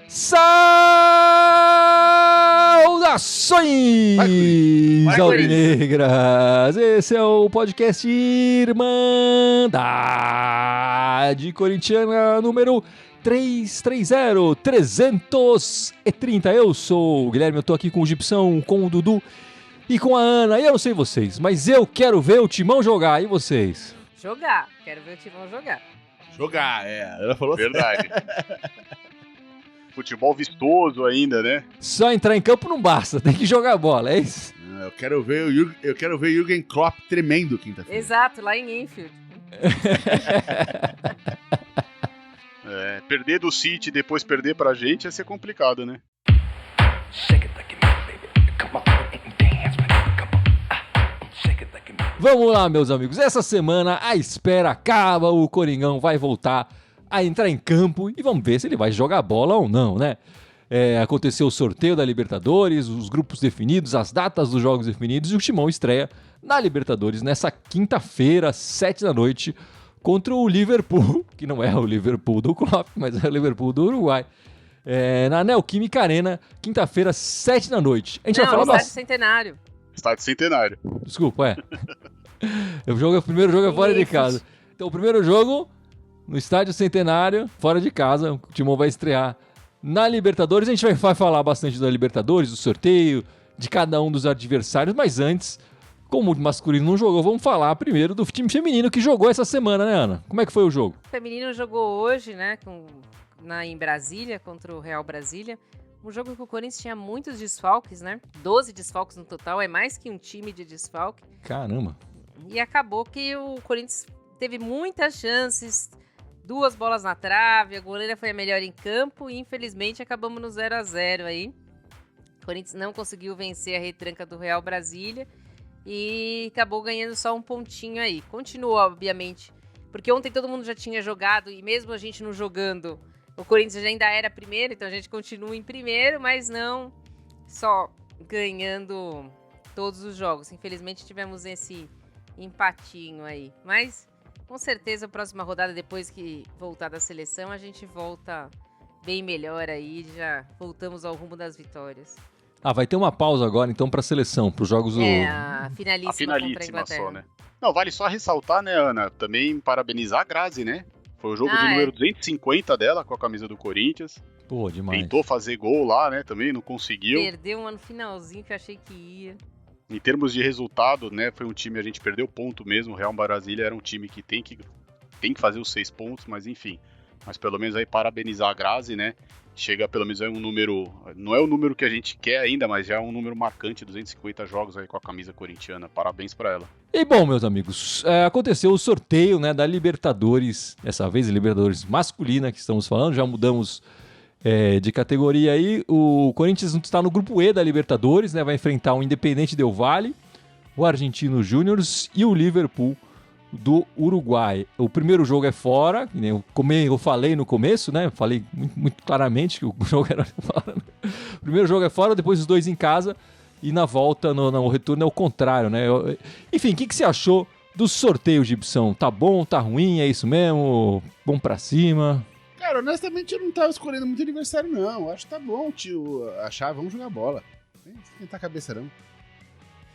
Saudações alvinegras! Esse é o podcast Irmandade Corintiana número 330. Eu sou o Guilherme, eu tô aqui com o Gibson, com o Dudu e com a Ana. E eu não sei vocês, mas eu quero ver o Timão jogar. E vocês? Jogar. Quero ver o Timão jogar. Jogar, ela falou verdade. Futebol vistoso ainda, né? Só entrar em campo não basta, tem que jogar bola, é isso? Eu quero ver o Jürgen Klopp tremendo quinta-feira. Exato, lá em Enfield. Perder do City e depois perder pra gente ia ser complicado, né? Vamos lá, meus amigos. Essa semana a espera acaba, o Coringão vai voltar a entrar em campo e vamos ver se ele vai jogar bola ou não, né? Aconteceu o sorteio da Libertadores, os grupos definidos, as datas dos jogos definidos e o Timão estreia na Libertadores nessa quinta-feira, 19h, contra o Liverpool, que não é o Liverpool do Klopp, mas é o Liverpool do Uruguai. Na Neoquímica Arena, quinta-feira, 19h. A gente vai falar Estádio Centenário. Estádio Centenário. Desculpa, O primeiro jogo é fora de casa. Então, o primeiro jogo no Estádio Centenário, fora de casa, o Timão vai estrear na Libertadores. A gente vai falar bastante da Libertadores, do sorteio, de cada um dos adversários, mas antes, como o masculino não jogou, vamos falar primeiro do time feminino que jogou essa semana, né, Ana? Como é que foi o jogo? O feminino jogou hoje, né, em Brasília, contra o Real Brasília. Um jogo que o Corinthians tinha muitos desfalques, né? 12 desfalques no total, é mais que um time de desfalque. Caramba! E acabou que o Corinthians teve muitas chances, 2 bolas na trave, a goleira foi a melhor em campo e infelizmente acabamos no 0-0 aí. O Corinthians não conseguiu vencer a retranca do Real Brasília e acabou ganhando só um pontinho aí. Continuou, obviamente, porque ontem todo mundo já tinha jogado e mesmo a gente não jogando, o Corinthians ainda era primeiro, então a gente continua em primeiro, mas não só ganhando todos os jogos. Infelizmente tivemos esse empatinho aí, mas com certeza a próxima rodada, depois que voltar da seleção, a gente volta bem melhor aí, já voltamos ao rumo das vitórias. Vai ter uma pausa agora então para a seleção, para os jogos do... A finalíssima contra a Inglaterra. Só, né? Não, vale só ressaltar, né, Ana, também parabenizar a Grazi, né? Foi o jogo de número 250 dela com a camisa do Corinthians. Pô, demais. Tentou fazer gol lá, né, também, não conseguiu. Perdeu uma no finalzinho que eu achei que ia. Em termos de resultado, né, foi um time, a gente perdeu ponto mesmo, o Real Brasília era um time que tem que fazer os 6 pontos, mas enfim. Mas pelo menos aí parabenizar a Grazi, né, chega pelo menos aí um número, não é o número que a gente quer ainda, mas já é um número marcante, 250 jogos aí com a camisa corintiana, parabéns pra ela. E bom, meus amigos, aconteceu o sorteio, né, da Libertadores, dessa vez a Libertadores masculina que estamos falando, já mudamos de categoria aí. O Corinthians está no grupo E da Libertadores, né? Vai enfrentar o Independente Del Valle, o Argentino Júnior e o Liverpool do Uruguai. O primeiro jogo é fora, eu falei no começo, né? Falei muito claramente que o jogo era fora. O primeiro jogo é fora, depois os 2 em casa e na volta, no retorno é o contrário, né? Enfim, o que você achou do sorteio, Gibson? Tá bom, tá ruim, é isso mesmo? Bom pra cima? Cara, honestamente eu não tava escolhendo muito aniversário, não. Eu acho que tá bom, tio. Vamos jogar bola. Não tem que esquentar a cabeça, não.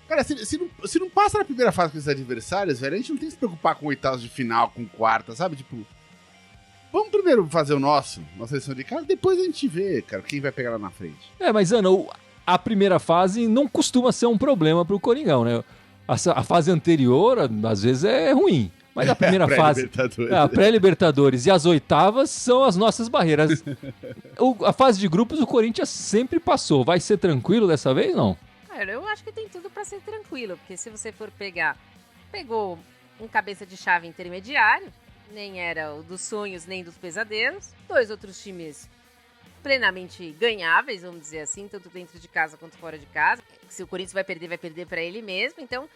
Cara, se não passa na primeira fase com esses adversários, velho, a gente não tem que se preocupar com oitavos de final, com quarta, sabe? Tipo, vamos primeiro fazer nossa seleção de casa, depois a gente vê, cara, quem vai pegar lá na frente. Mas, Ana, a primeira fase não costuma ser um problema pro Coringão, né? A fase anterior, às vezes, é ruim. Mas a primeira fase, a pré-Libertadores e as oitavas são as nossas barreiras. A fase de grupos o Corinthians sempre passou. Vai ser tranquilo dessa vez, não? Cara, eu acho que tem tudo pra ser tranquilo, porque se você for pegou um cabeça de chave intermediário, nem era o dos sonhos nem dos pesadelos, 2 outros times plenamente ganháveis, vamos dizer assim, tanto dentro de casa quanto fora de casa. Se o Corinthians vai perder pra ele mesmo, então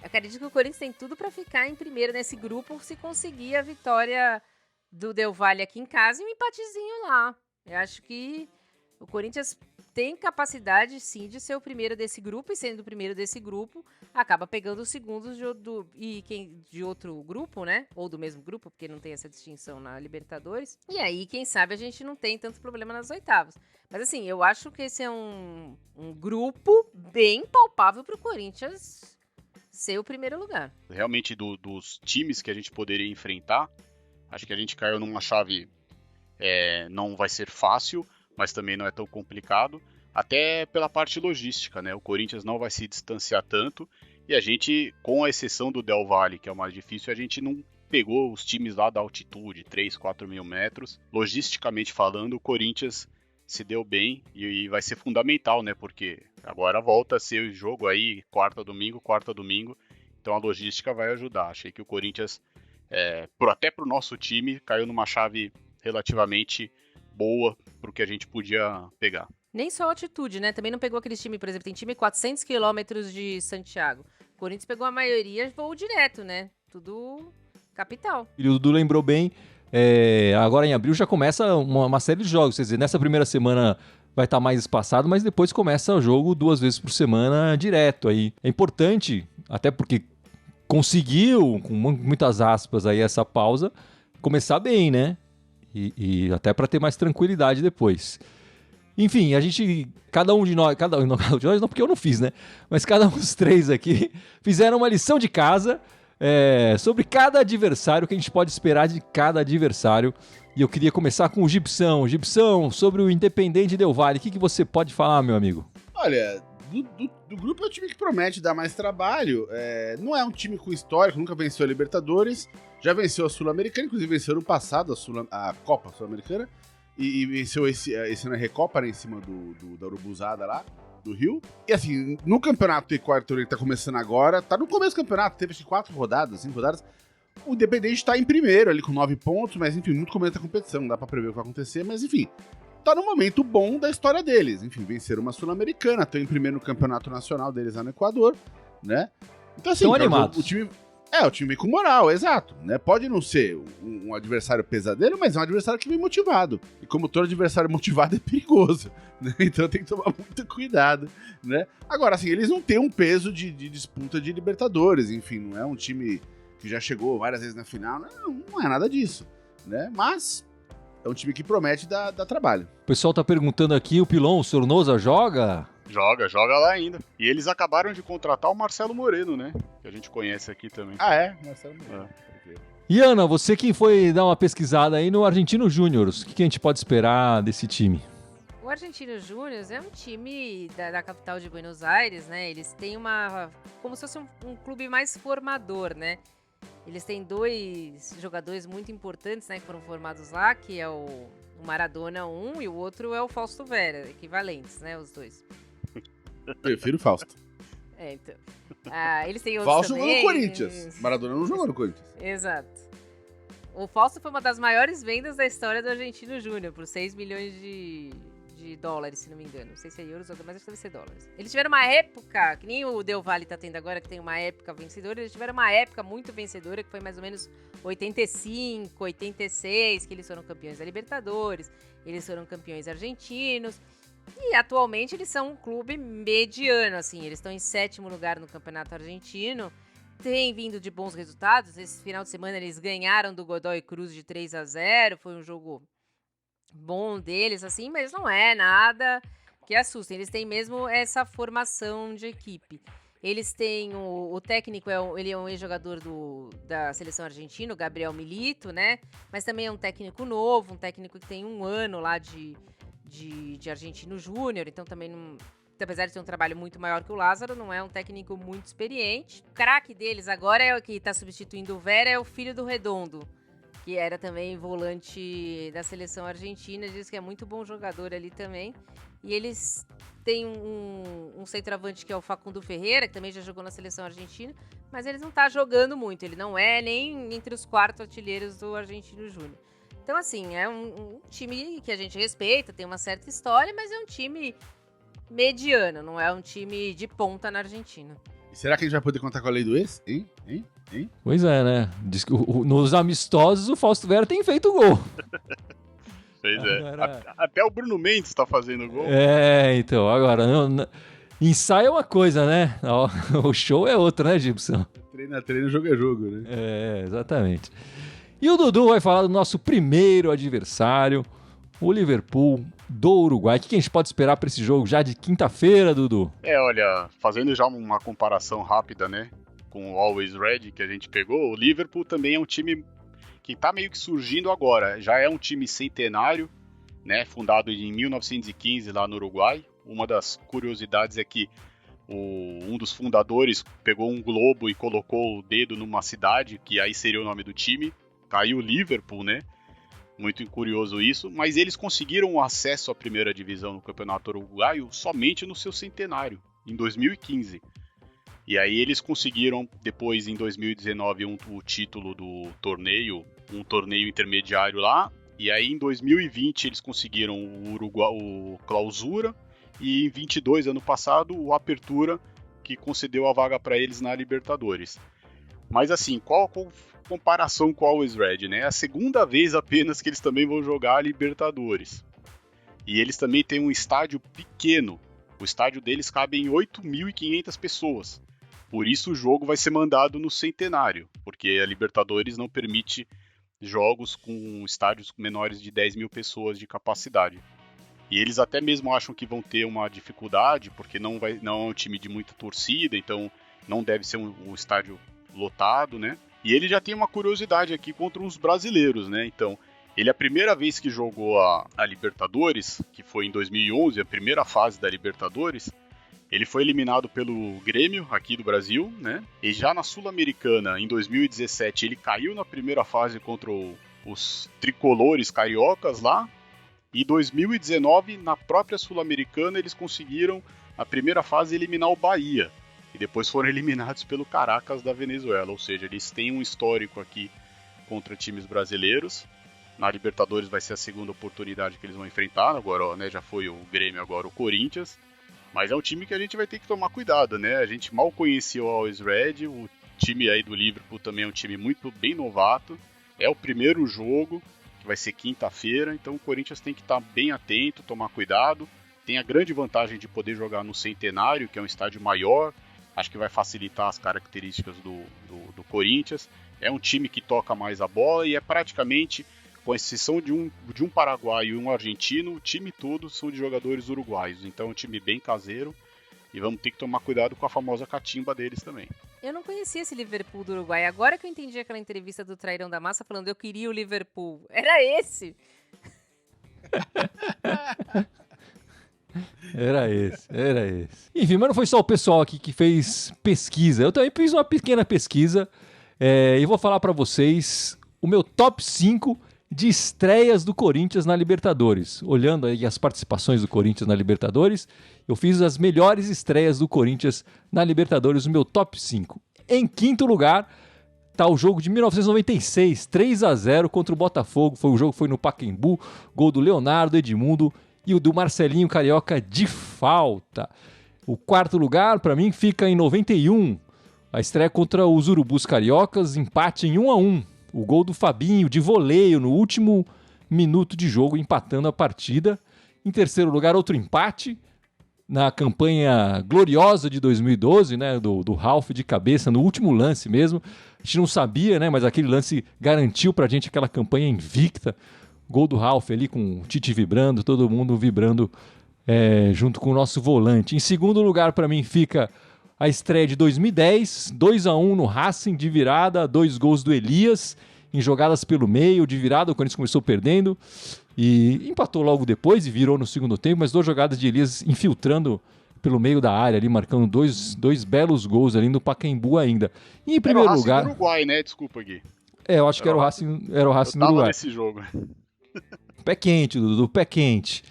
eu acredito que o Corinthians tem tudo para ficar em primeiro nesse grupo se conseguir a vitória do Del Valle aqui em casa e um empatezinho lá. Eu acho que o Corinthians tem capacidade, sim, de ser o primeiro desse grupo, e sendo o primeiro desse grupo, acaba pegando os segundos de outro grupo, né? Ou do mesmo grupo, porque não tem essa distinção na Libertadores. E aí, quem sabe, a gente não tem tanto problema nas oitavas. Mas assim, eu acho que esse é um grupo bem palpável pro Corinthians ser o primeiro lugar. Realmente, dos times que a gente poderia enfrentar, acho que a gente caiu numa chave, não vai ser fácil, mas também não é tão complicado, até pela parte logística, né? O Corinthians não vai se distanciar tanto, e a gente, com a exceção do Del Valle, que é o mais difícil, a gente não pegou os times lá da altitude, 3, 4 mil metros. Logisticamente falando, o Corinthians se deu bem e vai ser fundamental, né? Porque agora volta a ser o jogo aí, quarta, domingo, então a logística vai ajudar. Achei que o Corinthians, até pro nosso time, caiu numa chave relativamente boa pro que a gente podia pegar. Nem só altitude, né? Também não pegou aqueles times, por exemplo, tem time 400 quilômetros de Santiago. O Corinthians pegou a maioria voo direto, né? Tudo capital. E o Dudu lembrou bem, agora em abril já começa uma série de jogos. Quer dizer, nessa primeira semana vai estar mais espaçado, mas depois começa o jogo 2 vezes por semana direto. Aí é importante, até porque conseguiu, com muitas aspas aí, essa pausa, começar bem, né? E até para ter mais tranquilidade depois. Enfim, a gente, cada um de nós não, porque eu não fiz, né? Mas cada um dos 3 aqui fizeram uma lição de casa sobre cada adversário, o que a gente pode esperar de cada adversário. E eu queria começar com o Gibson. Gibson, sobre o Independente Del Valle, o que você pode falar, meu amigo? Olha, do grupo é o time que promete dar mais trabalho. Não é um time com histórico, nunca venceu a Libertadores. Já venceu a Sul-Americana, inclusive venceu no passado a Copa Sul-Americana. E venceu esse ano a Recopa, né, em cima da Urubuzada lá, do Rio. E assim, no campeonato Equatoriano que tá começando agora, tá no começo do campeonato, teve acho que 5 rodadas. O Independente tá em primeiro ali com 9 pontos, mas enfim, muito começo da competição, não dá pra prever o que vai acontecer, mas enfim, tá no momento bom da história deles. Enfim, venceram uma Sul-Americana, estão em primeiro no campeonato nacional deles lá no Equador, né? Então assim, o time vem com moral, exato, né? Pode não ser um adversário pesadelo, mas é um adversário que vem motivado. E como todo adversário motivado é perigoso, né? Então tem que tomar muito cuidado, né? Agora, assim, eles não têm um peso de disputa de Libertadores, enfim, não é um time que já chegou várias vezes na final, não é nada disso, né? Mas é um time que promete dar trabalho. O pessoal tá perguntando aqui, o Pilon, o Sornosa joga? Joga lá ainda. E eles acabaram de contratar o Marcelo Moreno, né? Que a gente conhece aqui também. Ah, é? Marcelo Moreno. E Ana, você que foi dar uma pesquisada aí no Argentino Júnior, o que a gente pode esperar desse time? O Argentino Júnior é um time da capital de Buenos Aires, né? Eles têm como se fosse um clube mais formador, né? Eles têm 2 jogadores muito importantes, né? Que foram formados lá, que é o Maradona, e o outro é o Fausto Vera, equivalentes, né? Os 2. Prefiro o Fausto. Então. Eles têm outros Fausto também. jogou no Corinthians. Maradona não jogou no Corinthians. Exato. O Fausto foi uma das maiores vendas da história do Argentino Júnior, por 6 milhões de dólares, se não me engano. Não sei se é euros, mas acho que deve ser dólares. Eles tiveram uma época, que nem o Del Valle tá tendo agora, que tem uma época vencedora, eles tiveram uma época muito vencedora, que foi mais ou menos 85, 86, que eles foram campeões da Libertadores, eles foram campeões argentinos. E atualmente eles são um clube mediano, assim, eles estão em 7º lugar no Campeonato Argentino, têm vindo de bons resultados. Esse final de semana eles ganharam do Godoy Cruz de 3-0, foi um jogo bom deles, assim, mas não é nada que assusta. Eles têm mesmo essa formação de equipe. Eles têm o técnico, ele é um ex-jogador da seleção argentina, o Gabriel Milito, né? Mas também é um técnico novo, um técnico que tem 1 ano lá de Argentino Júnior, então também não, apesar de ter um trabalho muito maior que o Lázaro, não é um técnico muito experiente. O craque deles agora é o que está substituindo o Vera, é o filho do Redondo, que era também volante da seleção argentina, diz que é muito bom jogador ali também. E eles têm um centroavante que é o Facundo Ferreira, que também já jogou na seleção argentina, mas ele não tá jogando muito, ele não é nem entre os 4 artilheiros do Argentino Júnior. Então, assim, é um time que a gente respeita, tem uma certa história, mas é um time mediano, não é um time de ponta na Argentina. E será que a gente vai poder contar com a lei do ex? Hein? Pois é, né? Diz que nos amistosos o Fausto Vera tem feito gol. Fez, Agora- Até o Bruno Mendes tá fazendo gol. Então, agora, ensaio é uma coisa, né? O show é outra, né, Gibson? Treino, jogo é jogo, né? Exatamente. E o Dudu vai falar do nosso primeiro adversário, o Liverpool do Uruguai. O que a gente pode esperar para esse jogo já de quinta-feira, Dudu? Olha, fazendo já uma comparação rápida, né, com o Always Red que a gente pegou, o Liverpool também é um time que tá meio que surgindo agora. Já é um time centenário, né, fundado em 1915 lá no Uruguai. Uma das curiosidades é que um dos fundadores pegou um globo e colocou o dedo numa cidade, que aí seria o nome do time. Caiu Liverpool, né? Muito curioso isso. Mas eles conseguiram o acesso à primeira divisão no Campeonato Uruguaio somente no seu centenário, em 2015. E aí eles conseguiram, depois em 2019, o título do torneio, um torneio intermediário lá. E aí em 2020 eles conseguiram o Clausura. E em 22, ano passado, o Apertura, que concedeu a vaga para eles na Libertadores. Mas assim, qual a comparação com o Always Red, né? É a segunda vez apenas que eles também vão jogar a Libertadores. E eles também têm um estádio pequeno. O estádio deles cabe em 8.500 pessoas. Por isso o jogo vai ser mandado no centenário, porque a Libertadores não permite jogos com estádios menores de 10 mil pessoas de capacidade. E eles até mesmo acham que vão ter uma dificuldade, porque não é um time de muita torcida, então não deve ser um estádio lotado, né? E ele já tem uma curiosidade aqui contra os brasileiros, né? Então, ele a primeira vez que jogou a Libertadores, que foi em 2011, a primeira fase da Libertadores, ele foi eliminado pelo Grêmio, aqui do Brasil, né? E já na Sul-Americana, em 2017, ele caiu na primeira fase contra os tricolores cariocas lá. E 2019, na própria Sul-Americana, eles conseguiram, na primeira fase, eliminar o Bahia. E depois foram eliminados pelo Caracas da Venezuela. Ou seja, eles têm um histórico aqui contra times brasileiros. Na Libertadores vai ser a segunda oportunidade que eles vão enfrentar. Agora, né, já foi o Grêmio, agora o Corinthians. Mas é um time que a gente vai ter que tomar cuidado, né? A gente mal conhecia o Always Red. O time aí do Liverpool também é um time muito bem novato. É o primeiro jogo, que vai ser quinta-feira, então o Corinthians tem que estar bem atento, tomar cuidado. Tem a grande vantagem de poder jogar no Centenário, que é um estádio maior, acho que vai facilitar as características do Corinthians. É um time que toca mais a bola e é praticamente, com exceção de um paraguaio e um argentino, o time todo são de jogadores uruguaios, então é um time bem caseiro. E vamos ter que tomar cuidado com a famosa catimba deles também. Eu não conhecia esse Liverpool do Uruguai. Agora que eu entendi aquela entrevista do Trairão da Massa falando eu queria o Liverpool. Era esse! Era esse. Enfim, mas não foi só o pessoal aqui que fez pesquisa. Eu também fiz uma pequena pesquisa e vou falar pra vocês o meu top 5 de estreias do Corinthians na Libertadores. Olhando aí as participações do Corinthians na Libertadores, eu fiz as melhores estreias do Corinthians na Libertadores, o meu top 5. Em quinto lugar, tá o jogo de 1996, 3-0 contra o Botafogo. O jogo foi no Pacaembu, gol do Leonardo, Edmundo e o do Marcelinho Carioca de falta. O quarto lugar, para mim, fica em 91, a estreia contra os Urubus Cariocas, empate em 1-1. O gol do Fabinho de voleio no último minuto de jogo, empatando a partida. Em terceiro lugar, outro empate na campanha gloriosa de 2012, né, do Ralf de cabeça, no último lance mesmo. A gente não sabia, né, mas aquele lance garantiu pra gente aquela campanha invicta. Gol do Ralf ali com o Tite vibrando, todo mundo vibrando junto com o nosso volante. Em segundo lugar, para mim, fica a estreia de 2010, 2-1 no Racing de virada, 2 gols do Elias, em jogadas pelo meio, de virada, o Corinthians começou perdendo e empatou logo depois e virou no segundo tempo, mas 2 jogadas de Elias infiltrando pelo meio da área ali, marcando dois belos gols ali no Pacaembu ainda. E em primeiro lugar... Era o Racing do Uruguai, né? Desculpa, Gui. Eu acho que era o Racing do Uruguai. Eu tava nesse jogo. Pé quente, Dudu, pé quente.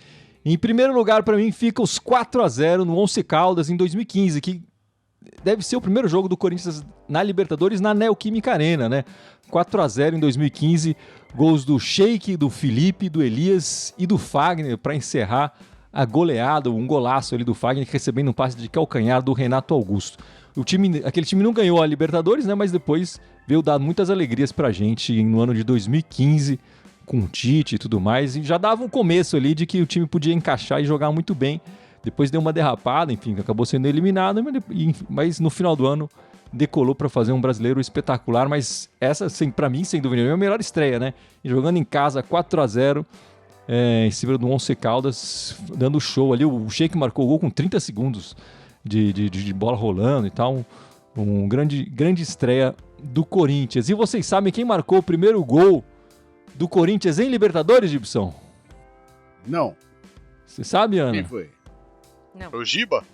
Em primeiro lugar, para mim, fica os 4-0 no Once Caldas em 2015, que deve ser o primeiro jogo do Corinthians na Libertadores na Neoquímica Arena, né? 4-0 em 2015, gols do Sheik, do Felipe, do Elias e do Fagner para encerrar a goleada, um golaço ali do Fagner recebendo um passe de calcanhar do Renato Augusto. Aquele time não ganhou a Libertadores, né? Mas depois veio dar muitas alegrias pra gente no ano de 2015 com o Tite e tudo mais, e já dava um começo ali de que o time podia encaixar e jogar muito bem. Depois deu uma derrapada, enfim, acabou sendo eliminado, mas no final do ano decolou para fazer um brasileiro espetacular, mas essa, para mim, sem dúvida nenhuma, é a melhor estreia, né? E jogando em casa 4-0, em cima do Once Caldas, dando show ali. O Sheik marcou o gol com 30 segundos de bola rolando e tal. Um grande estreia do Corinthians. E vocês sabem quem marcou o primeiro gol do Corinthians em Libertadores, Gibson? Não. Você sabe, Ana? Quem foi? Não. O Giba?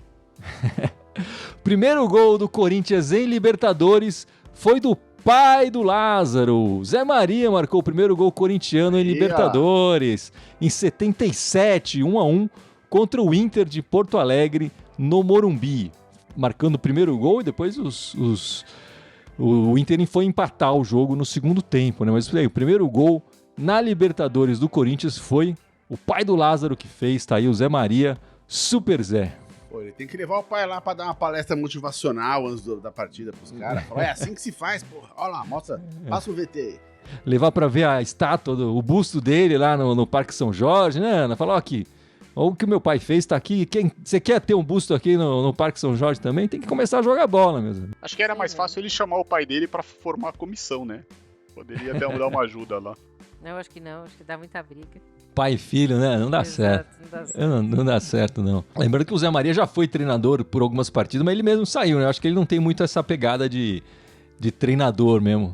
Primeiro gol do Corinthians em Libertadores foi do pai do Lázaro. Zé Maria marcou o primeiro gol corintiano em Libertadores. Em 77, 1-1, contra o Inter de Porto Alegre, no Morumbi. Marcando o primeiro gol e depois o Inter foi empatar o jogo no segundo tempo, né? Mas o primeiro gol na Libertadores do Corinthians foi o pai do Lázaro que fez. Tá aí o Zé Maria, Super Zé. Pô, ele tem que levar o pai lá pra dar uma palestra motivacional antes da partida pros caras. Falar, é assim que se faz, porra. Olha lá, mostra, passa o VT aí. Levar pra ver a estátua, o busto dele lá no Parque São Jorge, né, Ana? Falar, ó, aqui, olha o que meu pai fez, tá aqui. Você quer ter um busto aqui no Parque São Jorge também? Tem que começar a jogar bola mesmo. Acho que era mais fácil ele chamar o pai dele pra formar a comissão, né? Poderia dar uma ajuda lá. Não, acho que não. Acho que dá muita briga. Pai e filho, né? Não dá Exato, certo. não dá certo. Não dá certo, não. Lembrando que o Zé Maria já foi treinador por algumas partidas, mas ele mesmo saiu, né? Eu acho que ele não tem muito essa pegada de treinador mesmo.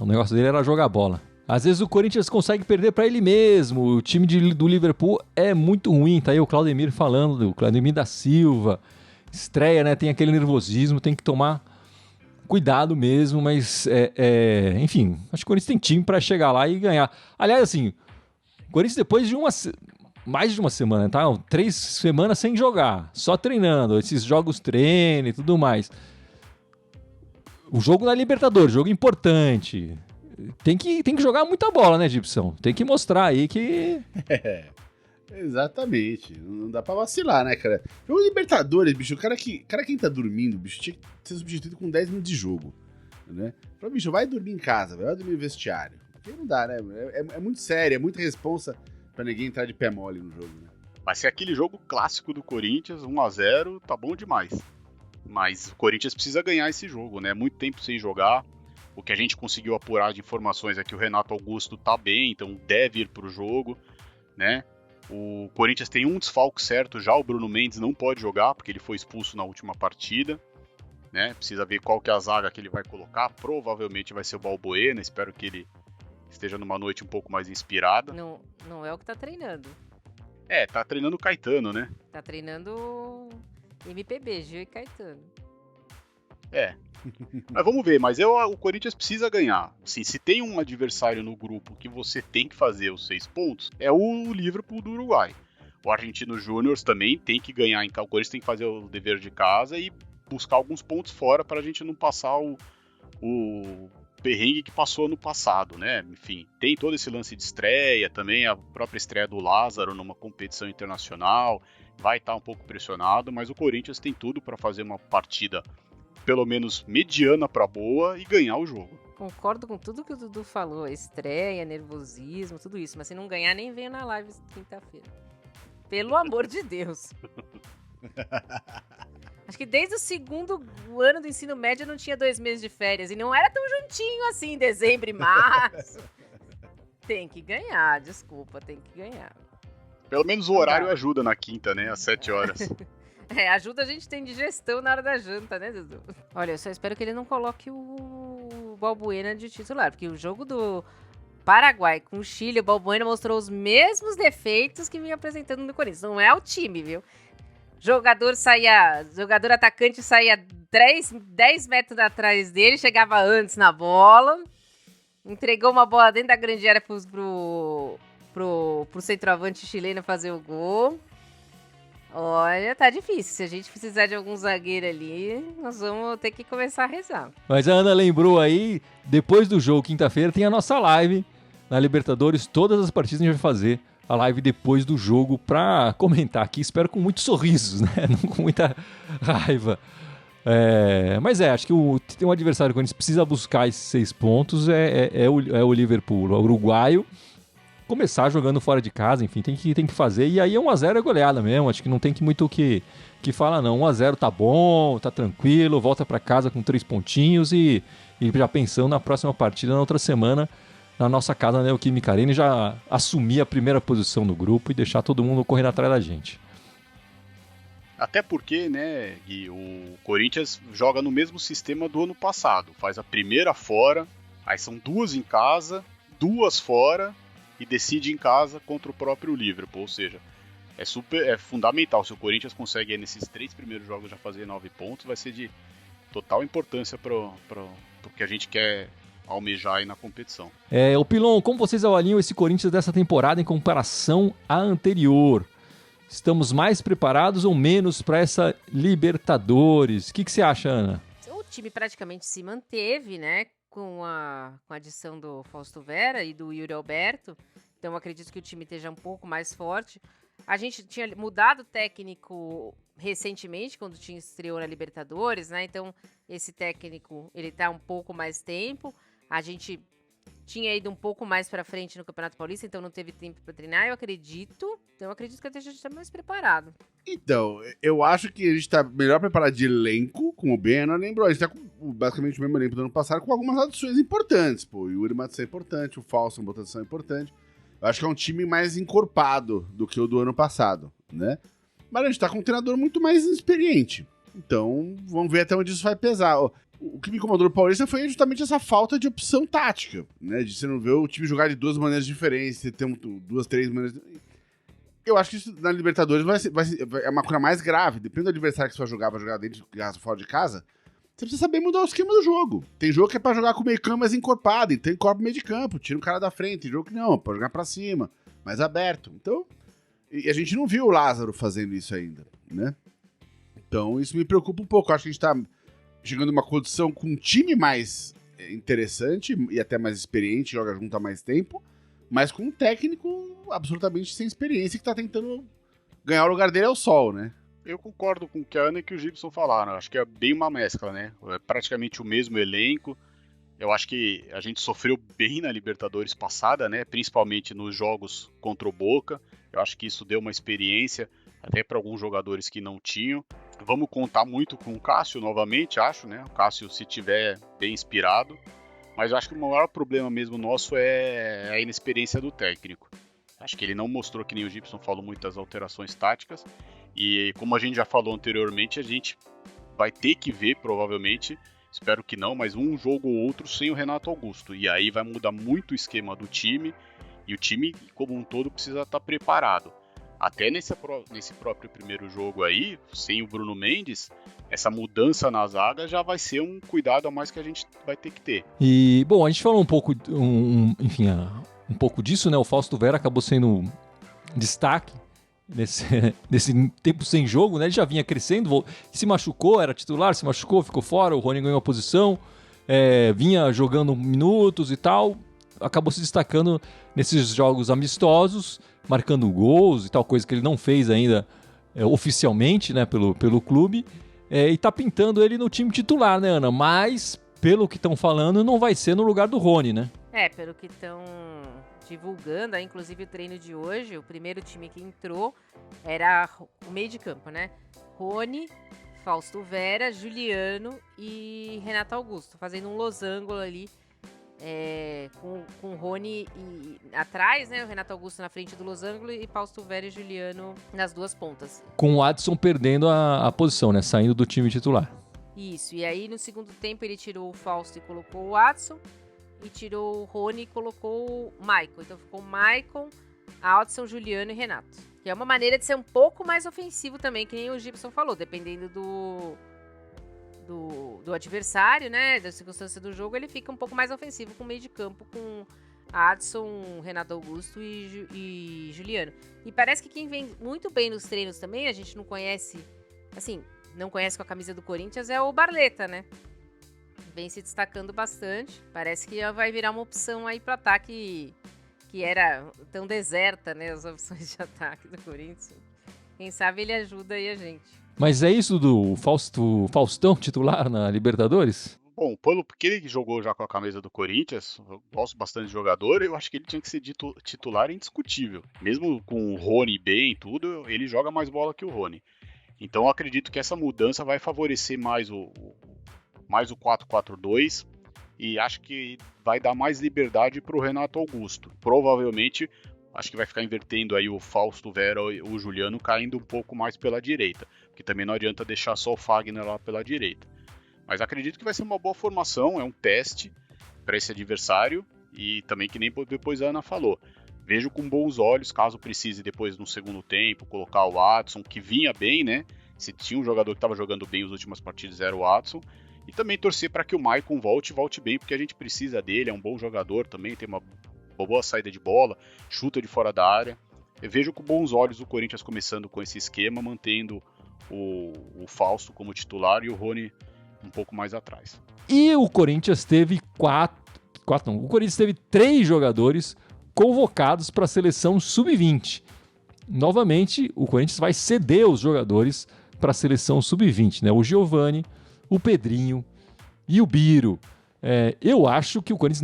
O negócio dele era jogar bola. Às vezes o Corinthians consegue perder pra ele mesmo. O time do Liverpool é muito ruim. Tá aí o Claudemir falando, o Claudemir da Silva. Estreia, né? Tem aquele nervosismo, tem que tomar cuidado mesmo, mas enfim, acho que o Corinthians tem time pra chegar lá e ganhar. Aliás, assim, o Corinthians depois de mais de uma semana, tá? 3 semanas sem jogar, só treinando, esses jogos treino e tudo mais. O jogo na Libertadores, jogo importante. Tem que jogar muita bola, né, Gibson? Tem que mostrar aí que... Exatamente. Não dá pra vacilar, né, cara? Jogo de Libertadores, bicho, o cara que tá dormindo, bicho, tinha que ser substituído com 10 minutos de jogo, né? Fala, bicho, vai dormir em casa, vai dormir no vestiário. Porque não dá, né? É muito sério, é muita responsa pra ninguém entrar de pé mole no jogo, né? Mas se é aquele jogo clássico do Corinthians, 1-0, tá bom demais. Mas o Corinthians precisa ganhar esse jogo, né? Muito tempo sem jogar. O que a gente conseguiu apurar de informações é que o Renato Augusto tá bem, então deve ir pro jogo, né? O Corinthians tem um desfalque certo já, o Bruno Mendes não pode jogar, porque ele foi expulso na última partida, né? Precisa ver qual que é a zaga que ele vai colocar, provavelmente vai ser o Balbuena, espero que ele esteja numa noite um pouco mais inspirada. Não é o que tá treinando. Tá treinando o Caetano, né? Tá treinando MPB, Gil e Caetano. Mas vamos ver, mas o Corinthians precisa ganhar. Assim, se tem um adversário no grupo que você tem que fazer os 6 pontos, é o Liverpool do Uruguai. O Argentino Júnior também tem que ganhar, então o Corinthians tem que fazer o dever de casa e buscar alguns pontos fora para a gente não passar o perrengue que passou no passado, né? Enfim, tem todo esse lance de estreia, também a própria estreia do Lázaro numa competição internacional, vai estar um pouco pressionado, mas o Corinthians tem tudo para fazer uma partida pelo menos mediana pra boa e ganhar o jogo. Concordo com tudo que o Dudu falou, estreia, nervosismo, tudo isso, mas se não ganhar nem venho na live quinta-feira. Pelo amor de Deus. Acho que desde o segundo ano do ensino médio eu não tinha 2 meses de férias e não era tão juntinho assim, dezembro e março. Tem que ganhar, desculpa, tem que ganhar. Pelo menos o horário ajuda na quinta, né, às 7 horas. Ajuda a gente ter digestão na hora da janta, né, Dudu? Olha, eu só espero que ele não coloque o Balbuena de titular, porque o jogo do Paraguai com o Chile, o Balbuena mostrou os mesmos defeitos que vinha apresentando no Corinthians. Não é o time, viu? Jogador atacante saía 10 metros atrás dele, chegava antes na bola, entregou uma bola dentro da grande área pro centroavante chileno fazer o gol. Olha, tá difícil. Se a gente precisar de algum zagueiro ali, nós vamos ter que começar a rezar. Mas a Ana lembrou aí, depois do jogo, quinta-feira, tem a nossa live na Libertadores. Todas as partidas a gente vai fazer a live depois do jogo pra comentar aqui. Espero com muitos sorrisos, né? Não com muita raiva. Mas acho que tem um adversário que a gente precisa buscar esses 6 pontos, é o Liverpool, o uruguaio. começar jogando fora de casa, enfim, tem que fazer. E aí 1x0 é goleada mesmo, acho que não tem muito o que falar não. 1x0 tá bom, tá tranquilo, volta pra casa com 3 pontinhos e já pensando na próxima partida, na outra semana, na nossa casa, né, o Neoquímica Arena, já assumir a primeira posição no grupo e deixar todo mundo correndo atrás da gente. Até porque, né, Gui, o Corinthians joga no mesmo sistema do ano passado. Faz a primeira fora, aí são 2 em casa, 2 fora e decide em casa contra o próprio Liverpool. Ou seja, é fundamental. Se o Corinthians consegue nesses 3 primeiros jogos já fazer 9 pontos, vai ser de total importância pro que a gente quer almejar aí na competição. O Pilon, como vocês avaliam esse Corinthians dessa temporada em comparação à anterior? Estamos mais preparados ou menos para essa Libertadores? O que você acha, Ana? O time praticamente se manteve, né? Com a adição do Fausto Vera e do Yuri Alberto. Então acredito que o time esteja um pouco mais forte. A gente tinha mudado o técnico recentemente, quando o time estreou na Libertadores, né? Então esse técnico, ele tá um pouco mais tempo. A gente tinha ido um pouco mais pra frente no Campeonato Paulista, então não teve tempo pra treinar, eu acredito. Então eu acredito que a gente tá mais preparado. Então, eu acho que a gente tá melhor preparado de elenco, como o Ben lembrou. A gente tá com basicamente o mesmo elenco do ano passado, com algumas adições importantes. Pô, o Yuri Matos é importante, o Fausto, uma botação importante. Eu acho que é um time mais encorpado do que o do ano passado, né? Mas a gente tá com um treinador muito mais experiente. Então, vamos ver até onde isso vai pesar. O que me incomodou no Paulista foi justamente essa falta de opção tática, né? De você não ver o time jogar de 2 maneiras diferentes, você ter 2, 3 maneiras. Eu acho que isso na Libertadores é uma coisa mais grave. Depende do adversário que você vai jogar dentro de casa, fora de casa. Você precisa saber mudar o esquema do jogo. Tem jogo que é pra jogar com o meio campo mais encorpado, então encorpa o meio de campo, tira o cara da frente. Tem jogo que não, pode jogar pra cima, mais aberto. Então, e a gente não viu o Lázaro fazendo isso ainda, né? Então, isso me preocupa um pouco. Eu acho que a gente tá chegando numa condição com um time mais interessante e até mais experiente, joga junto há mais tempo, mas com um técnico absolutamente sem experiência que tá tentando ganhar o lugar dele ao sol, né? Eu concordo com o que a Ana e que o Gibson falaram. Acho que é bem uma mescla, né? É praticamente o mesmo elenco. Eu acho que a gente sofreu bem na Libertadores passada, né? Principalmente nos jogos contra o Boca. Eu acho que isso deu uma experiência até para alguns jogadores que não tinham. Vamos contar muito com o Cássio novamente, acho, né? O Cássio, se tiver bem inspirado. Mas eu acho que o maior problema mesmo nosso é a inexperiência do técnico. Acho que ele não mostrou, que nem o Gibson falou, muitas alterações táticas. E como a gente já falou anteriormente, a gente vai ter que ver, provavelmente, espero que não, mas um jogo ou outro sem o Renato Augusto. E aí vai mudar muito o esquema do time, e o time como um todo precisa estar preparado. Até nesse próprio primeiro jogo aí, sem o Bruno Mendes, essa mudança na zaga já vai ser um cuidado a mais que a gente vai ter que ter. E, bom, a gente falou um pouco, um pouco disso, né? O Fausto Vera acabou sendo destaque nesse tempo sem jogo, né? Ele já vinha crescendo, se machucou, era titular, se machucou, ficou fora, o Rony ganhou a posição, vinha jogando minutos e tal, acabou se destacando nesses jogos amistosos, marcando gols e tal, coisa que ele não fez ainda oficialmente, né, pelo clube, e tá pintando ele no time titular, né, Ana? Mas, pelo que estão falando, não vai ser no lugar do Rony, né? Pelo que estão divulgando, inclusive o treino de hoje, o primeiro time que entrou era o meio de campo, né? Rony, Fausto Vera, Juliano e Renato Augusto, fazendo um losango ali, com o Rony atrás, né? O Renato Augusto na frente do losango e Fausto Vera e Juliano nas duas pontas. Com o Adson perdendo a posição, né? Saindo do time titular. Isso, e aí no segundo tempo ele tirou o Fausto e colocou o Adson, e tirou o Rony e colocou o Maicon. Então ficou o Maicon, Adson, Juliano e Renato. Que é uma maneira de ser um pouco mais ofensivo também, que nem o Gibson falou, dependendo do adversário, né, da circunstância do jogo, ele fica um pouco mais ofensivo com o meio de campo, com Adson, Renato Augusto e Juliano. E parece que quem vem muito bem nos treinos também, a gente não conhece, assim, não conhece com a camisa do Corinthians, é o Barleta, né? Vem se destacando bastante. Parece que vai virar uma opção aí para ataque que era tão deserta, né? As opções de ataque do Corinthians. Quem sabe ele ajuda aí a gente. Mas é isso do Faustão titular na Libertadores? bom, porque ele jogou já com a camisa do Corinthians, eu gosto bastante de jogador, eu acho que ele tinha que ser titular indiscutível. Mesmo com o Rony bem e tudo, ele joga mais bola que o Rony. Então eu acredito que essa mudança vai favorecer mais o 4-4-2 e acho que vai dar mais liberdade para o Renato Augusto. Provavelmente, acho que vai ficar invertendo aí o Fausto Vera e o Juliano caindo um pouco mais pela direita, porque também não adianta deixar só o Fagner lá pela direita. Mas acredito que vai ser uma boa formação, é um teste para esse adversário e também que nem depois a Ana falou. Vejo com bons olhos, caso precise depois no segundo tempo, colocar o Watson, que vinha bem, né? Se tinha um jogador que estava jogando bem as últimas partidas era o Watson. E também torcer para que o Maicon volte bem, porque a gente precisa dele, é um bom jogador também, tem uma boa saída de bola, chuta de fora da área. Eu vejo com bons olhos o Corinthians começando com esse esquema, mantendo o Fausto como titular e o Rony um pouco mais atrás. E o Corinthians teve o Corinthians teve 3 jogadores convocados para a seleção sub-20. Novamente, o Corinthians vai ceder os jogadores para a seleção sub-20, né? O Giovani, o Pedrinho e o Biro. Eu acho que o Corinthians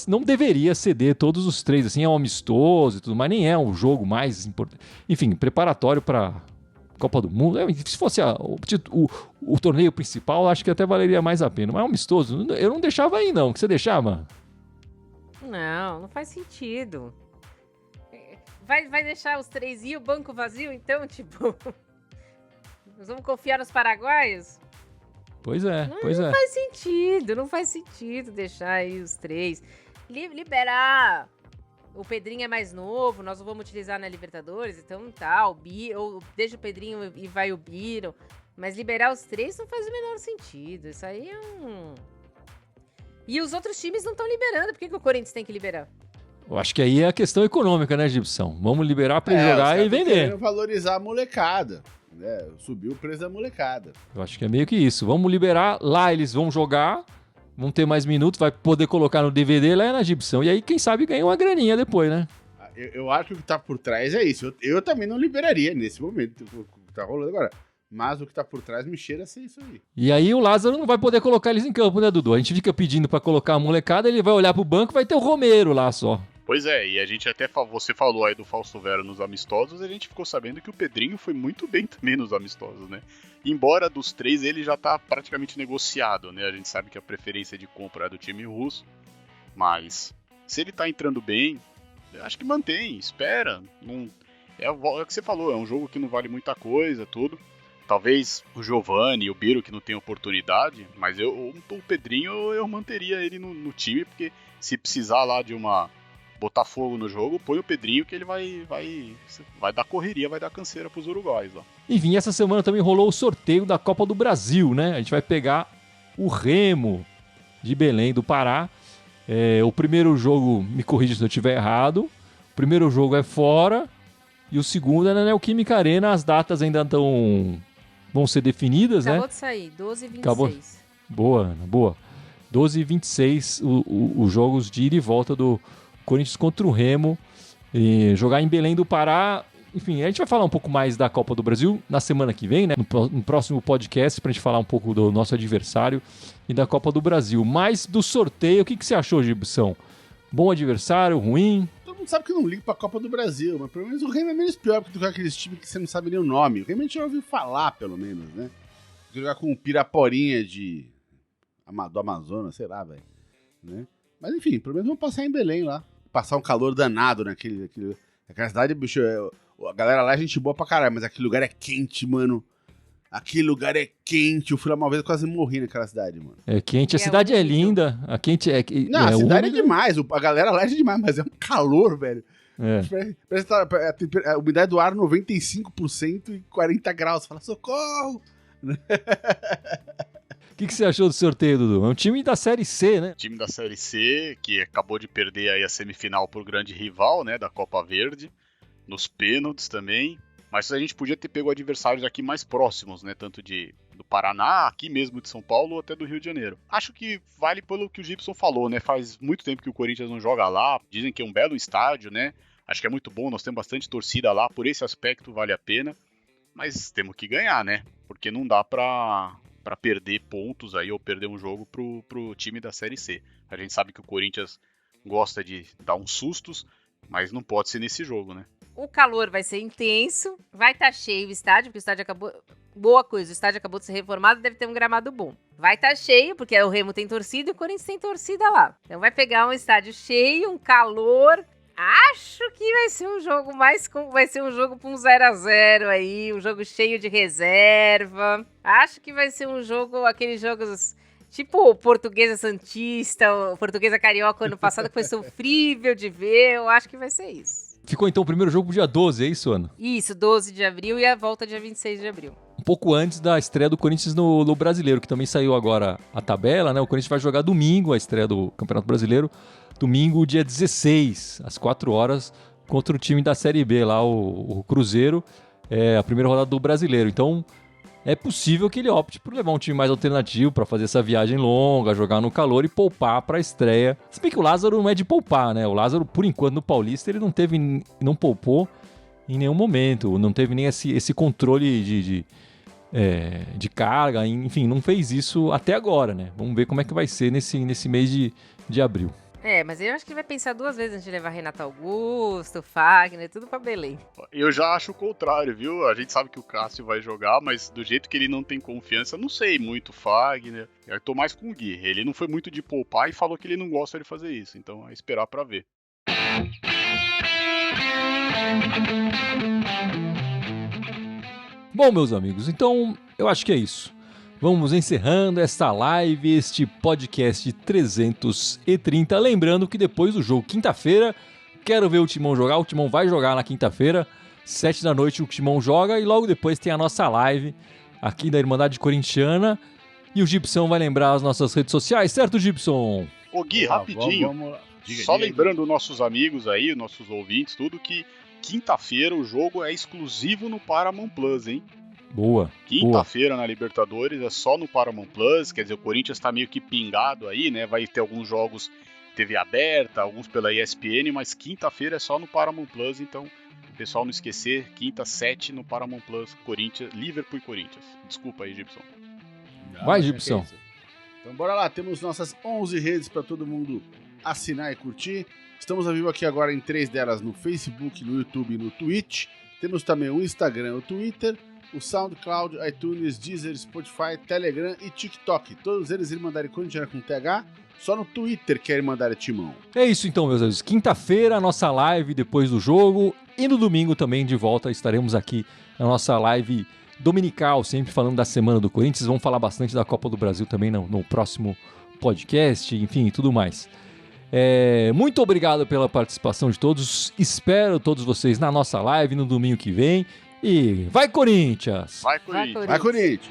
não deveria ceder todos os 3, assim, é um amistoso e tudo, mas nem é um jogo mais importante. Enfim, preparatório para Copa do Mundo. Se fosse o torneio principal, acho que até valeria mais a pena. Mas é um amistoso, eu não deixava aí não. O que você deixava? Não faz sentido. Vai deixar os 3 e o banco vazio, então, tipo... Nós vamos confiar nos paraguaios? Pois é. Não faz sentido deixar aí os 3. Liberar. O Pedrinho é mais novo, nós não vamos utilizar na Libertadores, então tá, ou deixa o Pedrinho e vai o Biro. Mas liberar os 3 não faz o menor sentido. Isso aí é um... E os outros times não estão liberando, por que o Corinthians tem que liberar? Eu acho que aí é a questão econômica, né, Gibson? Vamos liberar para ele jogar e vender. Valorizar a molecada. Subiu o preço da molecada. Eu acho que é meio que isso. Vamos liberar, lá eles vão jogar, vão ter mais minutos, vai poder colocar no DVD lá na Gibson. E aí, quem sabe, ganha uma graninha depois, né? Eu acho que o que tá por trás é isso. Eu também não liberaria nesse momento, o que tá rolando agora. Mas o que tá por trás me cheira a ser isso aí. E aí o Lázaro não vai poder colocar eles em campo, né, Dudu? A gente fica pedindo pra colocar a molecada, ele vai olhar pro banco, vai ter o Romero lá só. Pois é, e a gente até, você falou aí do Fausto Vera nos amistosos, a gente ficou sabendo que o Pedrinho foi muito bem também nos amistosos, né? Embora dos 3 ele já tá praticamente negociado, né? A gente sabe que a preferência de compra é do time russo, mas se ele tá entrando bem, eu acho que mantém, espera. Não, é o que você falou, é um jogo que não vale muita coisa, tudo. Talvez o Giovani e o Biro que não tem oportunidade, mas o Pedrinho eu manteria ele no time, porque se precisar lá de botar fogo no jogo, põe o Pedrinho que ele vai dar correria, vai dar canseira pros uruguaios lá. Enfim, essa semana também rolou o sorteio da Copa do Brasil, né? A gente vai pegar o Remo de Belém do Pará. O primeiro jogo, me corrija se eu estiver errado, o primeiro jogo é fora e o segundo é na Neoquímica Arena. As datas ainda vão ser definidas, Acabou né? de sair, 12 e 26. Acabou. Boa, Ana, boa. 12 e 26, os jogos de ida e volta do Corinthians contra o Remo, jogar em Belém do Pará. Enfim, a gente vai falar um pouco mais da Copa do Brasil na semana que vem, né? No próximo podcast, pra gente falar um pouco do nosso adversário e da Copa do Brasil. Mas do sorteio, o que você achou, Gibson? Bom adversário, ruim? Todo mundo sabe que eu não ligo pra Copa do Brasil, mas pelo menos o Remo é menos pior do que aqueles times que você não sabe nem o nome. O Remo a gente já ouviu falar, pelo menos, né? Jogar com um Piraporinha do Amazonas, sei lá, velho. Né? Mas enfim, pelo menos vamos passar em Belém lá. Passar um calor danado naquela cidade, bicho. A galera lá é gente boa pra caralho, mas aquele lugar é quente, mano. Aquele lugar é quente. Eu fui lá uma vez e quase morri naquela cidade, mano. É quente, a cidade é linda. A quente Não, a cidade é demais. A galera lá é demais, mas é um calor, velho. Parece que a umidade do ar 95% e 40 graus. Fala, socorro! O que você achou do sorteio, Dudu? É um time da Série C, né? Time da Série C, que acabou de perder aí a semifinal pro grande rival, né, da Copa Verde, nos pênaltis também. Mas a gente podia ter pego adversários aqui mais próximos, né, tanto do Paraná, aqui mesmo de São Paulo, ou até do Rio de Janeiro. Acho que vale pelo que o Gibson falou, né, faz muito tempo que o Corinthians não joga lá, dizem que é um belo estádio, né, acho que é muito bom, nós temos bastante torcida lá, por esse aspecto vale a pena, mas temos que ganhar, né, porque não dá pra para perder pontos aí ou perder um jogo pro time da Série C. A gente sabe que o Corinthians gosta de dar uns sustos, mas não pode ser nesse jogo, né? O calor vai ser intenso, vai estar cheio o estádio, porque o estádio acabou... Boa coisa, o estádio acabou de ser reformado, deve ter um gramado bom. Vai estar cheio, porque o Remo tem torcida e o Corinthians tem torcida lá. Então vai pegar um estádio cheio, um calor. Acho que vai ser um jogo vai ser um jogo com um 0x0 aí, um jogo cheio de reserva. Acho que vai ser um jogo, aqueles jogos tipo Portuguesa Santista, Portuguesa Carioca ano passado, que foi sofrível de ver. Eu acho que vai ser isso. Ficou então o primeiro jogo pro dia 12, é isso, Ana? Isso, 12 de abril e a volta dia 26 de abril. Um pouco antes da estreia do Corinthians no Brasileiro, que também saiu agora a tabela, né? O Corinthians vai jogar domingo, a estreia do Campeonato Brasileiro, domingo, dia 16, às 4 horas, contra o time da Série B lá, o Cruzeiro, a primeira rodada do Brasileiro. Então, é possível que ele opte por levar um time mais alternativo para fazer essa viagem longa, jogar no calor e poupar para a estreia. Se bem que o Lázaro não é de poupar, né? O Lázaro, por enquanto, no Paulista, ele não poupou em nenhum momento, não teve nem esse controle de carga, enfim, não fez isso até agora, né? Vamos ver como é que vai ser nesse mês de abril. Mas eu acho que vai pensar 2 vezes antes de levar Renato Augusto, Fagner, tudo pra Belém. Eu já acho o contrário, viu? A gente sabe que o Cássio vai jogar, mas do jeito que ele não tem confiança, não sei muito Fagner. Eu tô mais com o Gui. Ele não foi muito de poupar e falou que ele não gosta de fazer isso. Então é esperar pra ver. Bom, meus amigos, então eu acho que é isso. Vamos encerrando esta live, este podcast 330. Lembrando que depois do jogo, quinta-feira, quero ver o Timão jogar. O Timão vai jogar na quinta-feira, 7 da noite o Timão joga. E logo depois tem a nossa live aqui da Irmandade Corintiana. E o Gibson vai lembrar as nossas redes sociais, certo, Gibson? Ô Gui, rapidinho, só lembrando nossos amigos aí, nossos ouvintes, tudo que quinta-feira o jogo é exclusivo no Paramount Plus, hein? Boa. Quinta-feira na Libertadores é só no Paramount Plus, quer dizer, o Corinthians tá meio que pingado aí, né? Vai ter alguns jogos TV aberta, alguns pela ESPN, mas quinta-feira é só no Paramount Plus, então, pessoal, não esquecer, quinta, 7 no Paramount Plus, Corinthians, Liverpool e Corinthians. Desculpa aí, Gibson. Vai, Gibson. Então bora lá, temos nossas 11 redes para todo mundo assinar e curtir. Estamos ao vivo aqui agora em 3 delas, no Facebook, no YouTube e no Twitch. Temos também o Instagram, o Twitter, o SoundCloud, iTunes, Deezer, Spotify, Telegram e TikTok. Todos eles Irmandade Corintiana com TH, só no Twitter que é Irmandade Timão. É isso então, meus amigos. Quinta-feira, a nossa live depois do jogo. E no domingo também, de volta, estaremos aqui na nossa live dominical, sempre falando da semana do Corinthians. Vamos falar bastante da Copa do Brasil também no próximo podcast, enfim, e tudo mais. Muito obrigado pela participação de todos. Espero todos vocês na nossa live no domingo que vem. E vai, Corinthians! Vai, Corinthians! Vai, Corinthians!